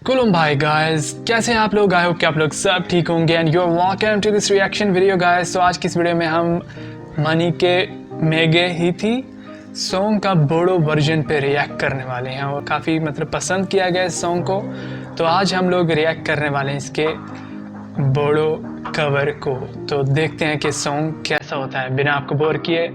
कुलुम भाई गाइस, कैसे हैं आप लोग? आई होप कि आप लोग सब ठीक होंगे and you are welcome to this reaction video guys. तो आज की इस वीडियो में हम मनी के मेगे ही थी सॉन्ग का बोडो वर्जन पे रिएक्ट करने वाले हैं और काफ़ी पसंद किया गया इस सॉन्ग को। तो आज हम लोग रिएक्ट करने वाले हैं इसके बोडो कवर को। तो देखते हैं कि सॉन्ग कैसा होता है बिना आपको बोर किए।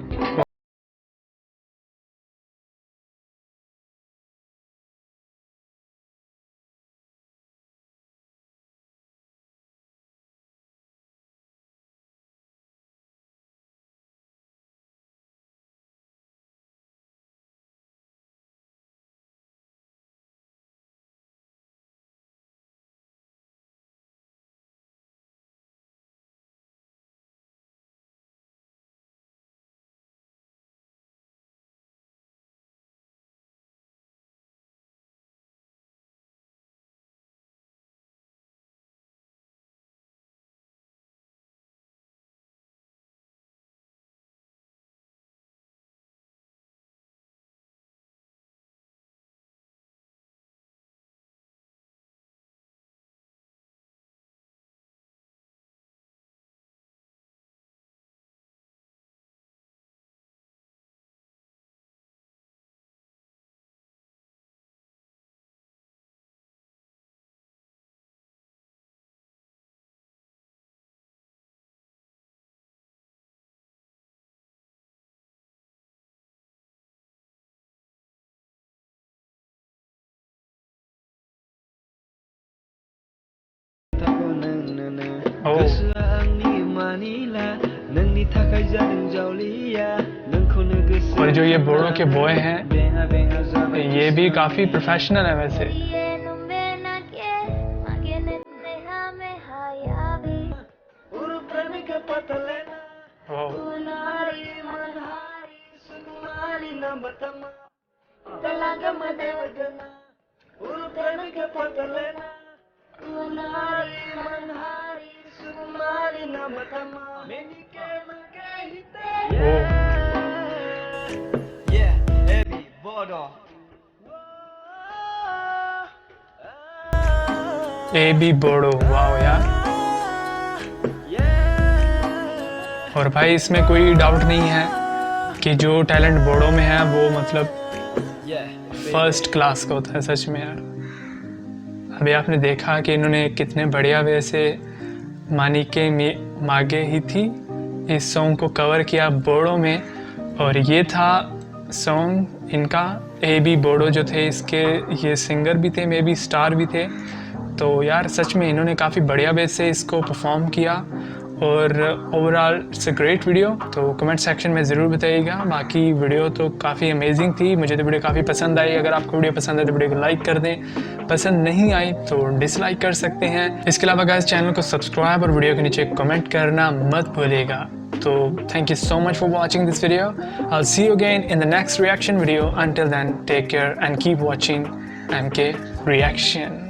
और जो ये बोडो के बॉय हैं ये भी काफी प्रोफेशनल है वैसे। एबी बोडो, वाओ यार। और भाई इसमें कोई डाउट नहीं है कि जो टैलेंट बोडो में है वो फर्स्ट क्लास का होता है सच में यार। अभी आपने देखा कि इन्होंने कितने बढ़िया वे से मानिके मागे ही थी इस सॉन्ग को कवर किया बोडो में। और ये था सॉन्ग इनका। एबी बोडो जो थे इसके ये सिंगर भी थे, मे बी स्टार भी थे। तो यार सच में इन्होंने काफ़ी बढ़िया वे से इसको परफॉर्म किया और overall it's a great video. तो कमेंट सेक्शन में ज़रूर बताइएगा। बाकी वीडियो तो काफ़ी अमेजिंग थी, मुझे तो वीडियो काफ़ी पसंद आई। अगर आपको वीडियो पसंद है तो वीडियो को लाइक कर दें, पसंद नहीं आई तो डिसलाइक कर सकते हैं। इसके अलावा गाइस चैनल को सब्सक्राइब और वीडियो के नीचे कमेंट करना मत भूलिएगा। तो thank you so much for watching this video. I'll see you again in the next reaction video. Until then, take care and keep watching MK Reaction.